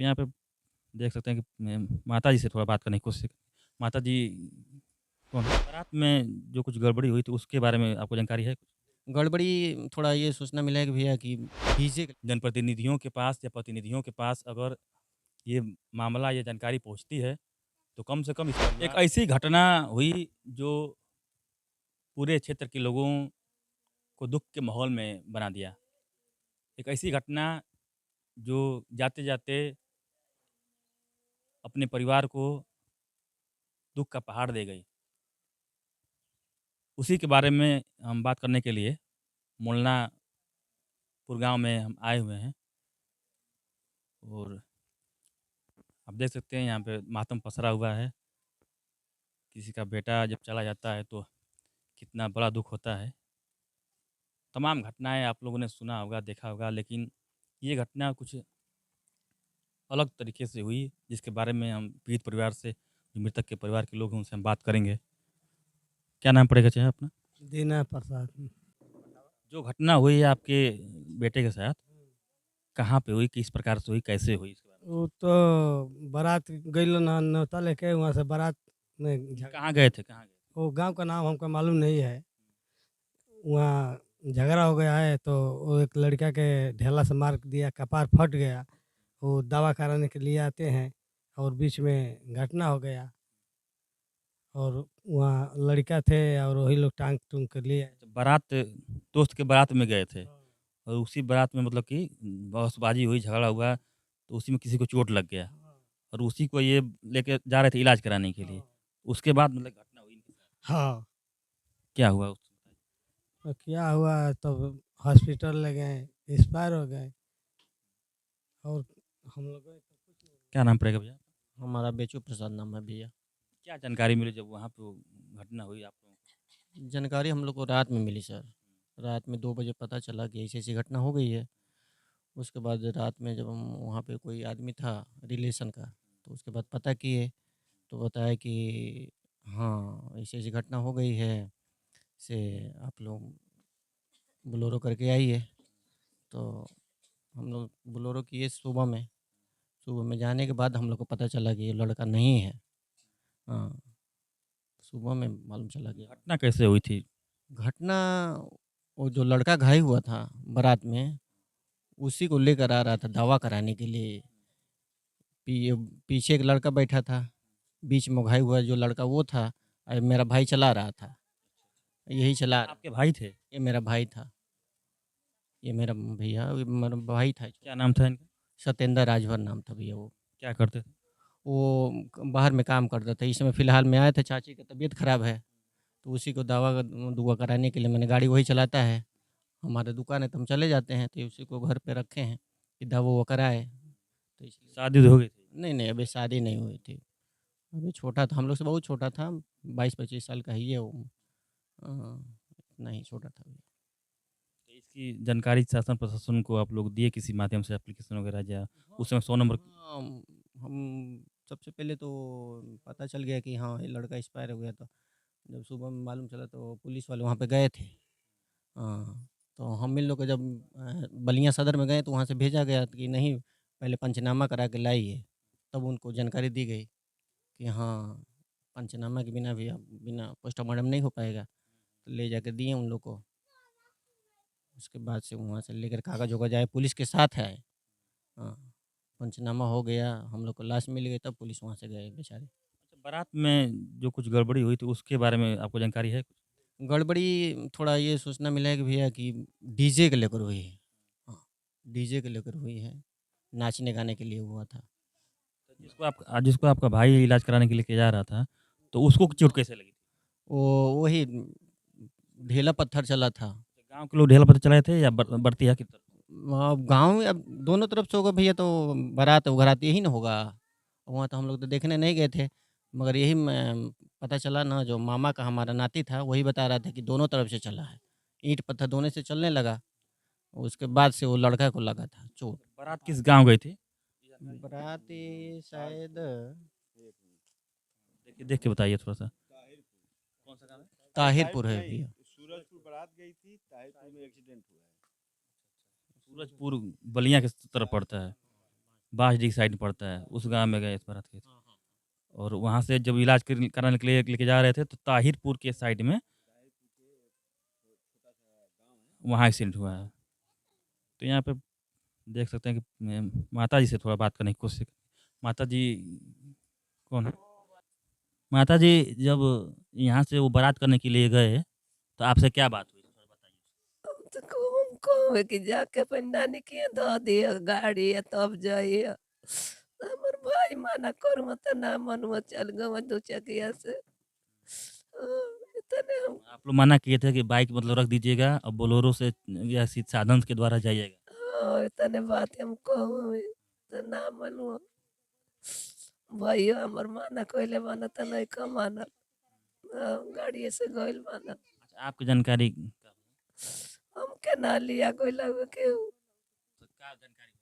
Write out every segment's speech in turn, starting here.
तो यहाँ पे देख सकते हैं कि माता जी से थोड़ा बात करने की कोशिश। माता जी कौन? बारात में जो कुछ गड़बड़ी हुई थी उसके बारे में आपको जानकारी है? गड़बड़ी थोड़ा ये सूचना मिला है कि भैया कि डीजे जनप्रतिनिधियों के पास या प्रतिनिधियों के पास अगर ये मामला या जानकारी पहुँचती है, तो कम से कम इस एक ऐसी घटना हुई जो पूरे क्षेत्र के लोगों को दुःख के माहौल में बना दिया। एक ऐसी घटना जो जाते-जाते अपने परिवार को दुःख का पहाड़ दे गई। उसी के बारे में हम बात करने के लिए मुलनापुर गाँव में हम आए हुए हैं और आप देख सकते हैं यहाँ पे मातम पसरा हुआ है। किसी का बेटा जब चला जाता है तो कितना बड़ा दुःख होता है। तमाम घटनाएँ आप लोगों ने सुना होगा, देखा होगा, लेकिन ये घटना कुछ अलग तरीके से हुई, जिसके बारे में हम पीड़ित परिवार से, जो मृतक के परिवार के लोग हैं, उनसे हम बात करेंगे। क्या नाम पड़ेगा चाहे अपना? दीना प्रसाद। जो घटना हुई है आपके बेटे के साथ, कहाँ पे हुई, किस प्रकार से हुई, कैसे हुई? इसके बारे वो तो बारात गइल ना न्योता लेके वहाँ से बारात में में झगड़ा। कहाँ गए थे? कहाँ गए? वो गांव का नाम हमको मालूम नहीं है। वहाँ झगड़ा हो गया है तो वो एक लड़का के ढेला से मार दिया, कपार फट गया। वो दवा कराने के लिए आते हैं और बीच में घटना हो गया और वहाँ लड़का थे और वही लोग टांग टूंग के लिए आए। अच्छा, बारात दोस्त के बारात में गए थे और उसी बारात में मतलब कि बहसबाजी हुई, झगड़ा हुआ, तो उसी में किसी को चोट लग गया और उसी को ये लेके जा रहे थे इलाज कराने के लिए। उसके बाद मतलब घटना हुई इनके साथ। हाँ। क्या हुआ उस तो क्या हुआ तब हॉस्पिटल ले गए, एक्सपायर हो गए और हम लोग क्या नाम पड़ेगा भैया? हमारा बेचू प्रसाद नाम है भैया। क्या जानकारी मिली जब वहाँ पे वो घटना हुई आप लोगों को? जानकारी हम लोग को रात में मिली सर। रात में 2 बजे पता चला कि ऐसी-ऐसी घटना हो गई है। उसके बाद रात में जब हम वहाँ पे कोई आदमी था रिलेशन का, तो उसके बाद पता किए, तो बताया कि हाँ, ऐसी-ऐसी घटना हो गई है, से आप लोग बोलेरो करके आइए। तो हम लोग बोलेरो किए सुबह में जाने के बाद हम लोग को पता चला कि ये लड़का नहीं है। हाँ, सुबह में मालूम चला गया। घटना कैसे हुई थी? घटना वो जो लड़का घायल हुआ था बारात में, उसी को लेकर आ रहा था दवा कराने के लिए। पीछे एक लड़का बैठा था, बीच में घायल हुआ जो लड़का वो था और मेरा भाई चला रहा था। यही चला रहा आपके भाई थे? ये मेरा भाई था। ये मेरा भैया ये मेरा भाई था। क्या नाम था इनका? सत्येंद्र राजभर नाम था भैया वो। क्या करते थे? वो बाहर में काम करता था। इस समय फ़िलहाल में आया था, चाची की तबीयत ख़राब है, तो उसी को दुआ कराने के लिए मैंने गाड़ी वही चलाता है। हमारा दुकान है तो हम चले जाते हैं, तो उसी को घर पे रखे हैं कि दवा-ववा कराए। तो इसलिए शादी हो गई थी? नहीं, नहीं अभी शादी नहीं हुई थी। अभी छोटा था, हम लोग से बहुत छोटा था, 22-25 साल का ही है वो। इतना ही छोटा था। तो इसकी जानकारी शासन प्रशासन को आप लोग दिए किसी माध्यम से एप्लीकेशन वगैरह या उस समय 100 नंबर? हाँ, हम सबसे पहले तो पता चल गया कि हाँ, ये लड़का एक्सपायर हो गया था। जब सुबह में मालूम चला तो पुलिस वाले वहाँ पे गए थे। हाँ, तो हम इन लोग को जब बलिया सदर में गए तो वहाँ से भेजा गया कि नहीं पहले पंचनामा करा के लाइए। तब उनको जानकारी दी गई कि हाँ, पंचनामा के बिना भी अब बिना पोस्टमार्टम नहीं हो पाएगा। तो ले जाके दिए उन लोग को। उसके बाद से वहाँ से लेकर कागज़-वगज़ आए, पुलिस के साथ आए। हाँ, पंचनामा हो गया, हम लोग को लाश मिल गई तब पुलिस वहाँ से गए बेचारे। अच्छा, बारात में जो कुछ गड़बड़ी हुई थी उसके बारे में आपको जानकारी है? गड़बड़ी थोड़ा ये सूचना मिला है कि भैया कि डीजे को लेकर हुई है। हाँ, डीजे को लेकर हुई है, नाचने-गाने के लिए हुआ था। जिसको आपका भाई इलाज कराने के लिए के जा रहा था, तो उसको चोट कैसे लगी थी? वो वही ढेला पत्थर चला था। गाँव के लोग ढेला पत्थर चलाए थे या बरतिया की तरफ? गाँव में अब दोनों तरफ से होगा भैया तो बारात यही ना होगा। वहाँ तो हम लोग तो देखने नहीं गए थे, मगर यही मैं पता चला ना जो मामा का हमारा नाती था वही बता रहा था कि दोनों तरफ से चला है। ईंट-पत्थर दोनों से चलने लगा, उसके बाद से वो लड़का को लगा था चोट। बारात किस गाँव गई थी? बारात ये शायद देखिए देख के बताइए थोड़ा-सा। कौन-सा गाँव है? ताहिरपुर है भैया। सूरजपुर बारात गई थी, ताहिरपुर में एक्सीडेंट हुआ है। सूरजपुर बलिया के तरफ पड़ता है। बासडीह की साइड में पड़ता है, उस गाँव में गए थे बारात के। और वहाँ से जब इलाज कराने के लिए लेके जा रहे थे तो ताहिरपुर के साइड में वहाँ एक्सीडेंट हुआ है। तो यहाँ पे देख सकते हैं कि माताजी से थोड़ा बात करने की कोशिश। माताजी कौन है? माताजी जब यहाँ से वो बारात करने के लिए गए, तो आपसे क्या बात हुई? थोड़ा बताइए। तो कहूँ है कि जाके अपन नानी के यहाँ धऽ दिअ गाड़ी तब जाइए। हमर भाई मना करूँ त ना मनुआ चल गवा 2 चकिया से। इतने हम आप लोग मना किए थे कि बाइक मतलब रख दीजिएगा और बोलेरो से या साधन के द्वारा जाइएगा। इतने बात हम कहूँ त ना मनुआ। भैया हमर मना कइले बान त नइखे मानत। गाड़िए से गइल बान। अच्छा, आपकी जानकारी हमके ना लिया गइल हउवे केहू। का जानकारी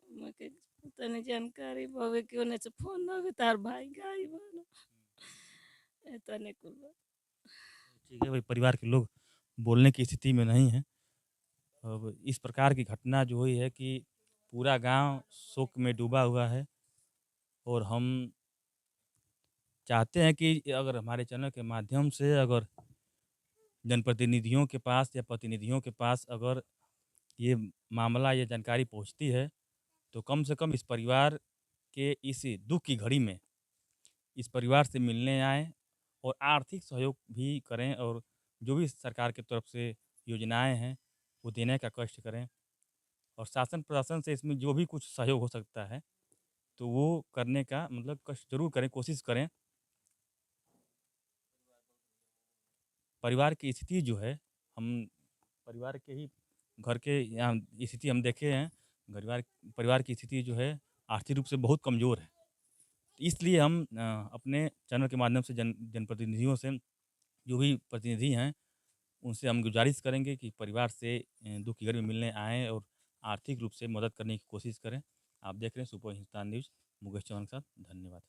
हमके तनी जानकारी बावे कि ओने से फ़ोन आवे तार भाई गायब बान। एतने कुल बा। ठीक है भाई, परिवार के लोग बोलने की स्थिति में नहीं है। अब इस प्रकार की घटना जो हुई है कि पूरा गांव शोक में डूबा हुआ है। और हम चाहते हैं कि अगर हमारे चैनल के माध्यम से अगर जनप्रतिनिधियों के पास या प्रतिनिधियों के पास अगर ये मामला या जानकारी पहुंचती है, तो कम से कम इस परिवार के इस दुख की घड़ी में इस परिवार से मिलने आएँ और आर्थिक सहयोग भी करें। और जो भी सरकार की तरफ से योजनाएँ हैं, वो देने का कष्ट करें। और शासन प्रशासन से इसमें जो भी कुछ सहयोग हो सकता है, तो वो करने का मतलब कष्ट ज़रूर करें, कोशिश करें। परिवार की स्थिति जो है, हम परिवार के ही घर के यहाँ स्थिति हम देखे हैं। परिवार परिवार की स्थिति जो है, आर्थिक रूप से बहुत कमज़ोर है। इसलिए हम अपने चैनल के माध्यम से जनप्रतिनिधियों से, जो भी प्रतिनिधि हैं, उनसे हम गुजारिश करेंगे कि परिवार से दुःख की घड़ी में मिलने आएँ और आर्थिक रूप से मदद करने की कोशिश करें। आप देख रहे हैं सुपर हिंदुस्तान न्यूज़, मुकेश चौहान के साथ। धन्यवाद।